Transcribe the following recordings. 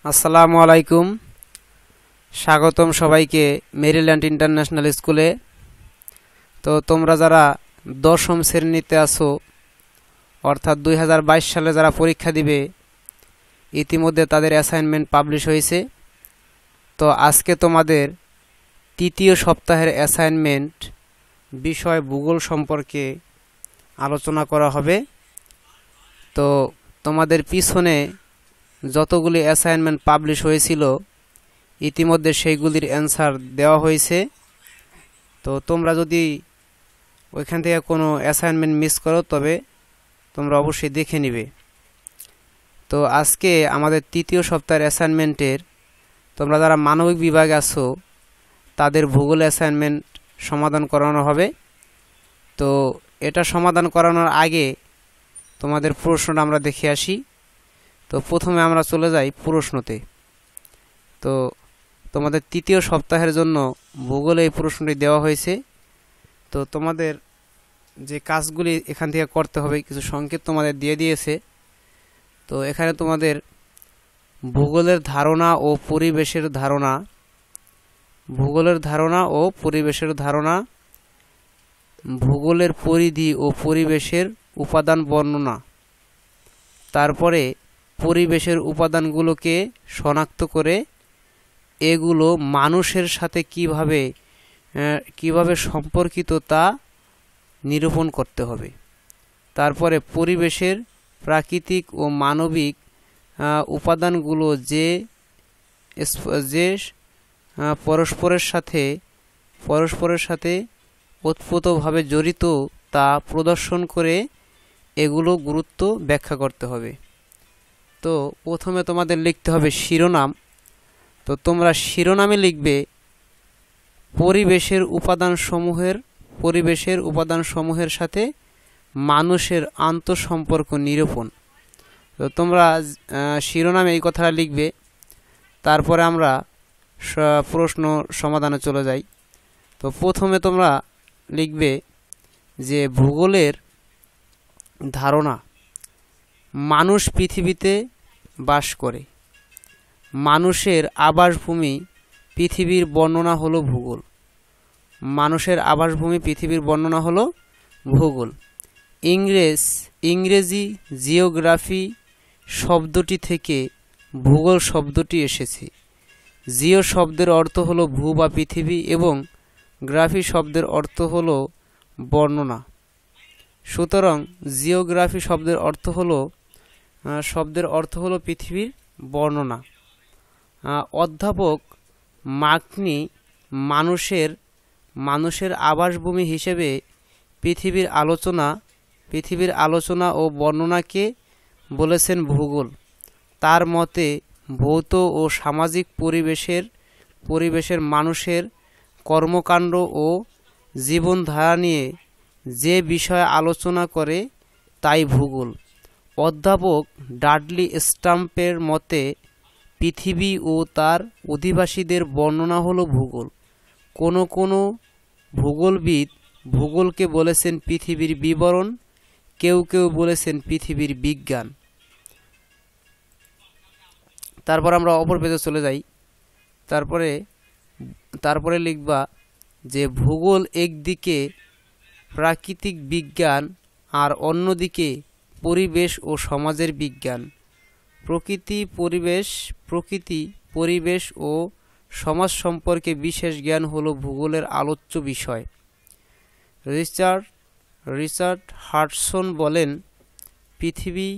আসসালামু আলাইকুম। স্বাগতম সবাইকে মেরিল্যান্ড ইন্টারন্যাশনাল স্কুলে। তো তোমরা যারা দশম শ্রেণীতে আছো, অর্থাৎ 2022 সালে যারা পরীক্ষা দিবে, ইতিমধ্যে তাদের অ্যাসাইনমেন্ট পাবলিশ হয়েছে। তো আজকে তোমাদের তৃতীয় সপ্তাহের অ্যাসাইনমেন্ট বিষয় ভূগোল সম্পর্কে আলোচনা করা হবে। তো তোমাদের পিছনে যতগুলি অ্যাসাইনমেন্ট পাবলিশ হয়েছিল, ইতিমধ্যে সেইগুলির অ্যান্সার দেওয়া হয়েছে। তো তোমরা যদি ওইখান থেকে কোনো অ্যাসাইনমেন্ট মিস করো, তবে তোমরা অবশ্যই দেখে নিবে। তো আজকে আমাদের তৃতীয় সপ্তাহের অ্যাসাইনমেন্টের তোমরা যারা মানবিক বিভাগে আছো, তাদের ভূগোল অ্যাসাইনমেন্ট সমাধান করানো হবে। তো এটা সমাধান করানোর আগে তোমাদের প্রশ্নটা আমরা দেখে আসি। তো প্রথমে আমরা চলে যাই প্রশ্নতে। তো তোমাদের তৃতীয় সপ্তাহের জন্য ভূগোলে এই প্রশ্নটি দেওয়া হয়েছে। তো তোমাদের যে কাজগুলি এখান থেকে করতে হবে, কিছু সংকেত তোমাদের দিয়ে দিয়েছে। তো এখানে তোমাদের ভূগোলের ধারণা ও পরিবেশের ধারণা, ভূগোলের ধারণা ও পরিবেশের ধারণা, ভূগোলের পরিধি ও পরিবেশের উপাদান বর্ণনা, তারপরে পরিবেশের উপাদানগুলোকে শনাক্ত করে এগুলো মানুষের সাথে কিভাবে সম্পর্কিত তা নিরূপণ করতে হবে। তারপরে পরিবেশের প্রাকৃতিক ও মানবিক উপাদানগুলো যে পরস্পরের সাথে ওতপ্রোতভাবে জড়িত তা প্রদর্শন করে এগুলো গুরুত্ব ব্যাখ্যা করতে হবে। তো প্রথমে তোমাদের লিখতে হবে শিরোনাম। তো তোমরা শিরোনামে লিখবে পরিবেশের উপাদানসমূহের সাথে মানুষের আন্তঃসম্পর্ক নিরূপণ। তো তোমরা শিরোনামে এই কথাটা লিখবে। তারপরে আমরা প্রশ্ন সমাধানে চলে যাই। তো প্রথমে তোমরা লিখবে যে ভূগোলের ধারণা। মানুষ পৃথিবীতে বাস করে। মানুষের আবাসভূমি পৃথিবীর বর্ণনা হলো ভূগোল। মানুষের আবাসভূমি পৃথিবীর বর্ণনা হলো ভূগোল। ইংরেজি জিওগ্রাফি শব্দটি থেকে ভূগোল শব্দটি এসেছে। জিও শব্দের অর্থ হলো ভূ বা পৃথিবী এবং গ্রাফি শব্দের অর্থ হলো বর্ণনা। সুতরাং জিওগ্রাফি শব্দের অর্থ হলো পৃথিবীর বর্ণনা। অধ্যাপক মার্কনি মানুষের আবাসভূমি হিসেবে পৃথিবীর আলোচনা ও বর্ণনাকে বলেছেন ভূগোল। তার মতে ভৌত ও সামাজিক পরিবেশের মানুষের কর্মকাণ্ড ও জীবনধারা নিয়ে যে বিষয়ে আলোচনা করে তাই ভূগোল। অধ্যাপক ডাডলি স্টাম্পের মতে পৃথিবী ও তার অধিবাসীদের বর্ণনা হলো ভূগোল। কোনো ভূগোলবিদ ভূগোলকে বলেছেন পৃথিবীর বিবরণ, কেউ বলেছেন পৃথিবীর বিজ্ঞান। তারপর আমরা অপর পেজে চলে যাই। তারপরে লিখবা যে ভূগোল একদিকে প্রাকৃতিক বিজ্ঞান আর অন্যদিকে পরিবেশ ও সমাজের বিজ্ঞান। প্রকৃতি পরিবেশ ও সমাজ সম্পর্কে বিশেষ জ্ঞান হলো ভূগোলের আলোচ্য বিষয়। রিচার্ড হাডসন বলেন, পৃথিবী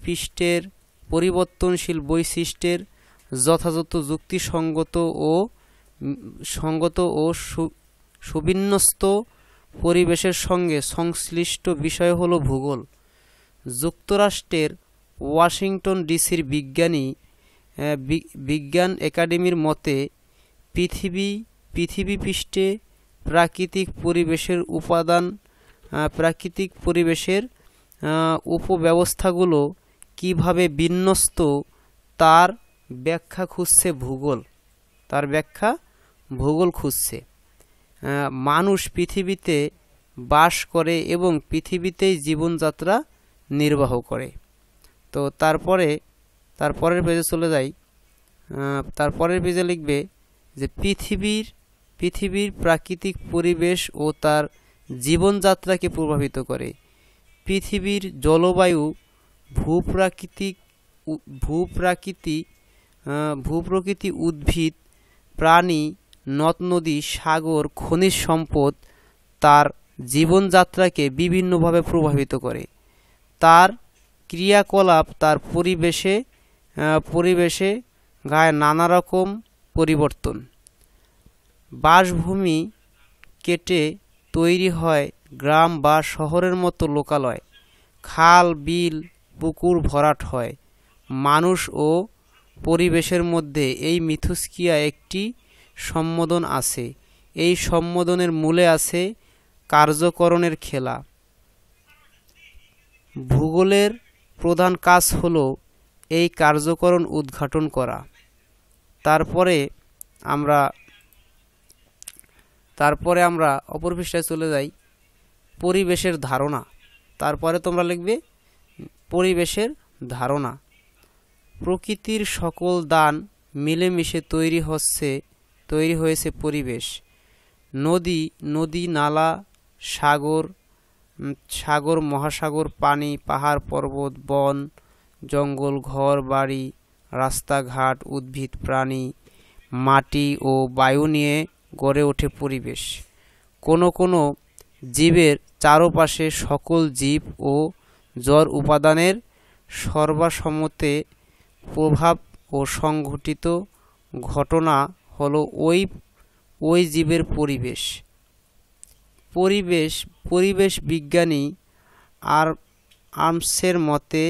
পৃষ্ঠের পরিবর্তনশীল বৈশিষ্ট্যের যথাযথ যুক্তিসঙ্গত ও সুবিন্যস্ত পরিবেশের সঙ্গে সংশ্লিষ্ট বিষয় হলো ভূগোল। যুক্তরাষ্ট্রের ওয়াশিংটন ডিসির বিজ্ঞান একাডেমির মতে পৃথিবী পৃষ্ঠে প্রাকৃতিক পরিবেশের উপব্যবস্থাগুলো কিভাবে বিন্যস্ত তার ব্যাখ্যা ভূগোল খুঁজছে। মানুষ পৃথিবীতে বাস করে এবং পৃথিবীতেই জীবনযাত্রা নির্বাহ করে। তো তারপরে তারপরের পেজে চলে যাই। তারপরের পেজে লিখবে যে পৃথিবীর প্রাকৃতিক পরিবেশ ও তার জীবনযাত্রাকে প্রভাবিত করে। পৃথিবীর জলবায়ু, ভূপ্রকৃতি, উদ্ভিদ, প্রাণী, নদ নদী, সাগর, খনিজ সম্পদ তার জীবনযাত্রাকে বিভিন্নভাবে প্রভাবিত করে। তার ক্রিয়াকলাপ তার পরিবেশে গায়ে নানা রকম পরিবর্তন। বাসভূমি কেটে তৈরি হয় গ্রাম বা শহরের মতো লোকালয়। খাল, বিল, পুকুর ভরাট হয়। মানুষ ও পরিবেশের মধ্যে এই মিথস্ক্রিয়া একটি সম্মোদন আছে। এই সম্মোদনের মূলে আছে কার্যকরণের খেলা। ভূগোলের প্রধান কাজ হলো এই কার্যকরণ উদ্ঘাটন করা। তারপরে আমরা অপর পৃষ্ঠায় চলে যাই। পরিবেশের ধারণা। তারপরে তোমরা লিখবে পরিবেশের ধারণা। প্রকৃতির সকল দান মিলেমিশে তৈরি হয়েছে পরিবেশ। নদী, নালা, সাগর, মহাসাগর, পানি, পাহাড়, পর্বত, বন, জঙ্গল, ঘর বাড়ি, রাস্তাঘাট, উদ্ভিদ, প্রাণী, মাটি ও বায়ু নিয়ে গড়ে ওঠে পরিবেশ। কোনো জীবের চারপাশে সকল জীব ও জড় উপাদানের সর্বসম্মতে প্রভাব ও সংঘটিত ঘটনা হলো ওই জীবের পরিবেশ। পরিবেশ বিজ্ঞানী আর্মসের মতে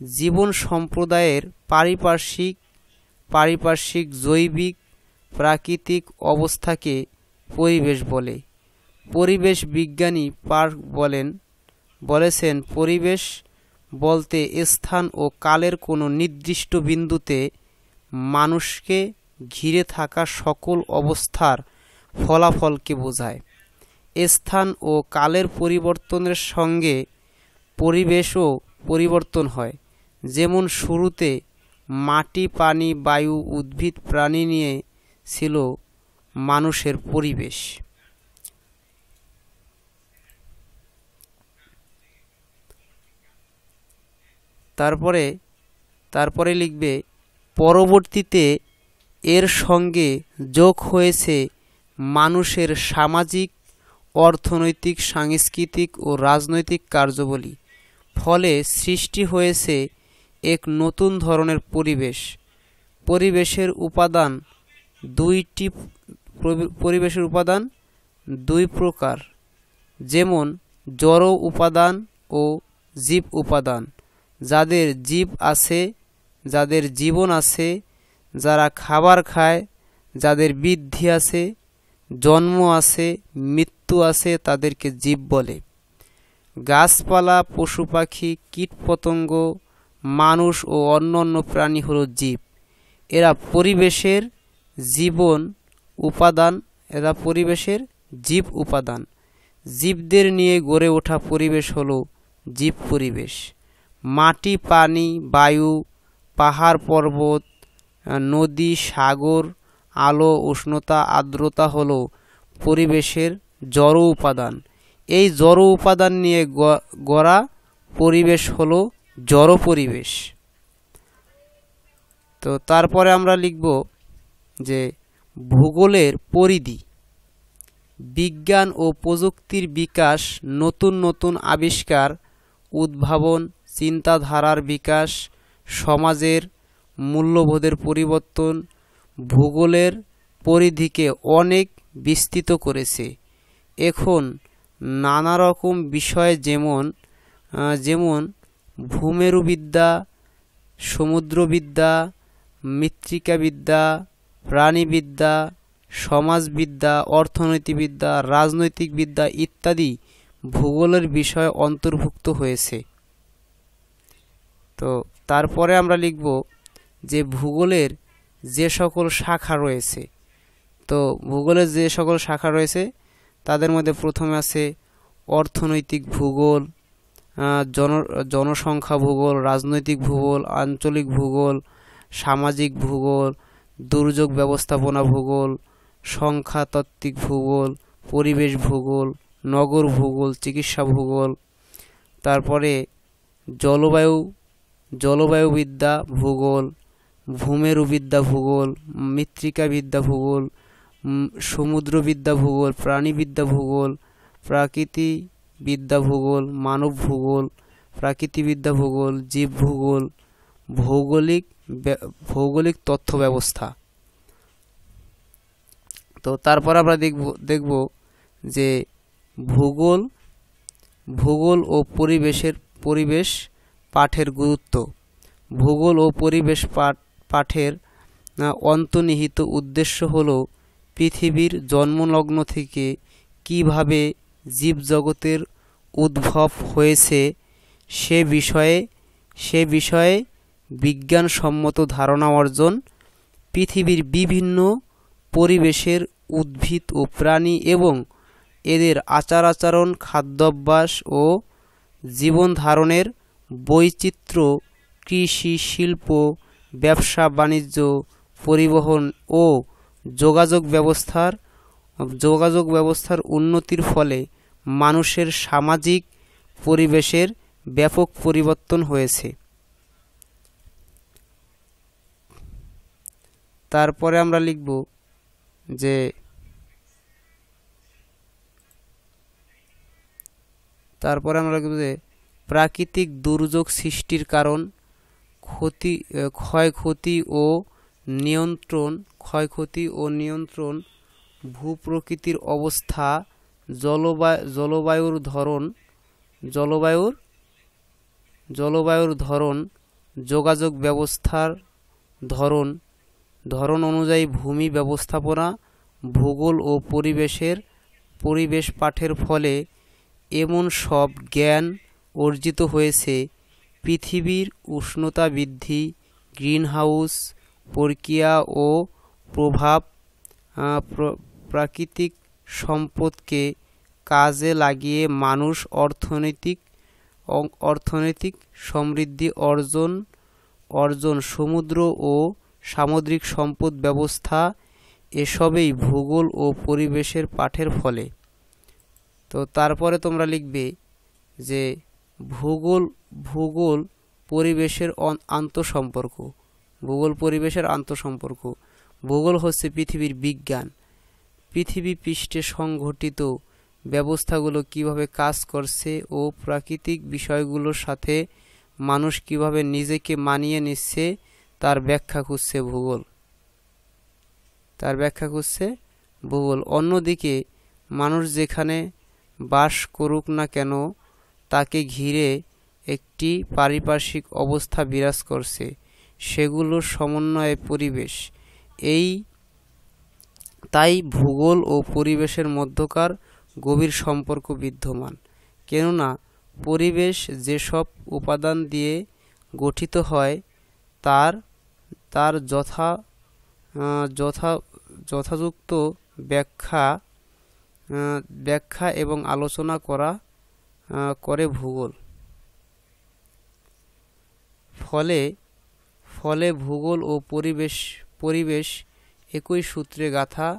জীবন সম্প্রদায়ের পারিপার্শ্বিক জৈবিক প্রাকৃতিক অবস্থাকে পরিবেশ বলে। পরিবেশ বিজ্ঞানী পার্ক বলেছেন পরিবেশ বলতে স্থান ও কালের কোনো নির্দিষ্ট বিন্দুতে মানুষকে ঘিরে থাকা সকল অবস্থার ফলাফলকে বোঝায়। স্থান ও কালের পরিবর্তনের সঙ্গে পরিবেশও পরিবর্তন হয়। যেমন শুরুতে মাটি, পানি, বায়ু, উদ্ভিদ, প্রাণী নিয়ে ছিল মানুষের পরিবেশ। তারপরে লিখবে পরবর্তীতে এর সঙ্গে যোগ হয়েছে মানুষের সামাজিক, অর্থনৈতিক, সাংস্কৃতিক ও রাজনৈতিক কার্যাবলী। ফলে সৃষ্টি হয়েছে এক নতুন ধরনের পরিবেশ। পরিবেশের উপাদান দুই প্রকার, যেমন জড় উপাদান ও জীব উপাদান। যাদের জীবন আছে, যারা খাবার খায়, যাদের বৃদ্ধি আছে, জন্ম আছে, মৃত্যু আছে, তাদেরকে জীব বলে। গাছপালা, পশু পাখি, কীটপতঙ্গ, মানুষ ও অন্যান্য প্রাণী হলো জীব। এরা পরিবেশের জীব উপাদান। জীবদের নিয়ে গড়ে ওঠা পরিবেশ হলো জীব পরিবেশ। মাটি, পানি, বায়ু, পাহাড়, পর্বত, নদী, সাগর, আলো, উষ্ণতা, আর্দ্রতা হলো পরিবেশের জড় উপাদান। এই জড় উপাদান নিয়ে গড়া পরিবেশ হলো জড় পরিবেশ। তো তারপরে আমরা লিখব যে ভূগোলের পরিধি। বিজ্ঞান ও প্রযুক্তির বিকাশ, নতুন আবিষ্কার, উদ্ভাবন, চিন্তাধারার বিকাশ, সমাজের মূল্যবোধের পরিবর্তন ভূগোলের পরিধিকে অনেক বিস্তৃত করেছে। এখন নানা রকম বিষয় যেমন ভূমেরুবিদ্যা, সমুদ্রবিদ্যা, মৃত্তিকাবিদ্যা, প্রাণীবিদ্যা, সমাজবিদ্যা, অর্থনীতিবিদ্যা, রাজনৈতিক বিদ্যা ইত্যাদি ভূগোলের বিষয় অন্তর্ভুক্ত হয়েছে। তো তারপরে আমরা লিখব যে ভূগোলের যে সকল শাখা রয়েছে। তো ভূগোলের যে সকল শাখা রয়েছে তাদের মধ্যে প্রথমে আছে অর্থনৈতিক ভূগোল, জনসংখ্যা ভূগোল, রাজনৈতিক ভূগোল, আঞ্চলিক ভূগোল, সামাজিক ভূগোল, দুর্যোগ ব্যবস্থাপনা ভূগোল, সংখ্যাতাত্ত্বিক ভূগোল, পরিবেশ ভূগোল, নগর ভূগোল, চিকিৎসা ভূগোল, তারপরে জলবায়ুবিদ্যা ভূগোল, ভূমেরুবিদ্যা ভূগোল, মৃত্তিকাবিদ্যা ভূগোল, সমুদ্রবিদ্যা ভূগোল, প্রাণীবিদ্যা ভূগোল, প্রাকৃতিবিদ্যা ভূগোল, মানব ভূগোল, প্রাকৃতিবিদ্যা ভূগোল, জীব ভূগোল, ভৌগোলিক তথ্য ব্যবস্থা। তো তারপর আমরা দেখব যে ভূগোল ও পরিবেশ পাঠের গুরুত্ব। ভূগোল ও পরিবেশ পাঠের অন্তর্নিহিত উদ্দেশ্য হলো পৃথিবীর জন্মলগ্ন থেকে কিভাবে জীবজগতের উদ্ভব হয়েছে সে বিষয়ে বিজ্ঞানসম্মত ধারণা অর্জন, পৃথিবীর বিভিন্ন পরিবেশের উদ্ভিদ ও প্রাণী এবং এদের আচার-আচরণ, খাদ্যাভ্যাস ও জীবন ধারণের বৈচিত্র্য, কৃষি, শিল্প, ব্যবসা বাণিজ্য, পরিবহন ও যোগাযোগ ব্যবস্থার উন্নতির ফলে মানুষের সামাজিক পরিবেশের ব্যাপক পরিবর্তন হয়েছে। তারপরে আমরা লিখব যে প্রাকৃতিক দুর্যোগ সৃষ্টির কারণ, ক্ষয়ক্ষতি ও নিয়ন্ত্রণ, ভূপ্রকৃতির অবস্থা, জলবায়ুর ধরন, যোগাযোগ ব্যবস্থার ধরন অনুযায়ী ভূমি ব্যবস্থাপনা। ভূগোল ও পরিবেশ পাঠের ফলে এমন সব জ্ঞান অর্জিত হয়েছে পৃথিবীর উষ্ণতা বৃদ্ধি, গ্রিনহাউস প্রক্রিয়া ও প্রভাব, প্রাকৃতিক সম্পদকে কাজে লাগিয়ে মানুষ অর্থনৈতিক সমৃদ্ধি অর্জন, সমুদ্র ও সামুদ্রিক সম্পদ ব্যবস্থা, এসবই ভূগোল ও পরিবেশের পাঠের ফলে। তো তারপরে তোমরা লিখবে যে ভূগোল পরিবেশের আন্তঃসম্পর্ক। ভূগোল হচ্ছে পৃথিবীর বিজ্ঞান। পৃথিবী পৃষ্ঠে সংঘটিত ব্যবস্থাগুলো কিভাবে কাজ করছে ও প্রাকৃতিক বিষয়গুলোর সাথে মানুষ কিভাবে নিজেকে মানিয়ে নিচ্ছে তার ব্যাখ্যা খুঁজছে ভূগোল। অন্যদিকে মানুষ যেখানে বাস করুক না কেন তাকে ঘিরে একটি পারিপার্শ্বিক অবস্থা বিরাজ করছে, সেগুলোর সমন্বয়ে পরিবেশ। তাই ভূগোল ও পরিবেশের মধ্যকার গভীর সম্পর্ক বিদ্যমান, কেননা পরিবেশ যেসব উপাদান দিয়ে গঠিত হয় তার যথাযুক্ত ব্যাখ্যা এবং আলোচনা করে ভূগোল। ফলে ভূগোল ও পরিবেশ একই সূত্রে গাঁথা।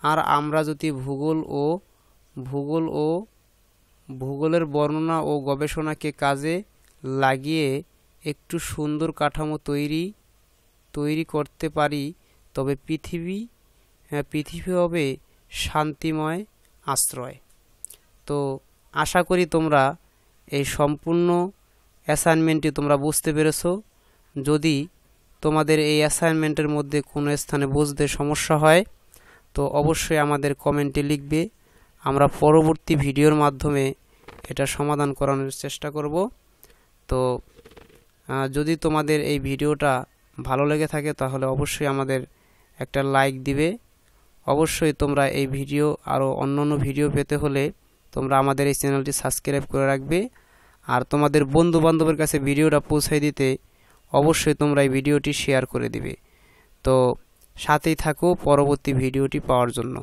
আর আমরা যদি ভূগোলের বর্ণনা ও গবেষণাকে কাজে লাগিয়ে একটু সুন্দর কাঠামো তৈরি করতে পারি, তবে পৃথিবী হবে শান্তিময় আশ্রয়। তো আশা করি তোমরা এই সম্পূর্ণ অ্যাসাইনমেন্টটি তোমরা বুঝতে পেরেছো। যদি তোমাদের এই অ্যাসাইনমেন্টের মধ্যে কোনো স্থানে বুঝতে সমস্যা হয় তো অবশ্যই আমাদের কমেন্টে লিখবে। আমরা পরবর্তী ভিডিওর মাধ্যমে এটা সমাধান করানোর চেষ্টা করব। তো যদি তোমাদের এই ভিডিওটা ভালো লেগে থাকে তাহলে অবশ্যই আমাদের একটা লাইক দিবে। অবশ্যই তোমরা এই ভিডিও আরও অন্যান্য ভিডিও পেতে হলে তোমরা আমাদের এই চ্যানেলটি সাবস্ক্রাইব করে রাখবে। আর তোমাদের বন্ধু বান্ধবের কাছে ভিডিওটা পৌঁছে দিতে অবশ্যই তোমরা এই ভিডিওটি শেয়ার করে দিবে। তো সাথেই থাকো পরবর্তী ভিডিওটি পাওয়ার জন্য।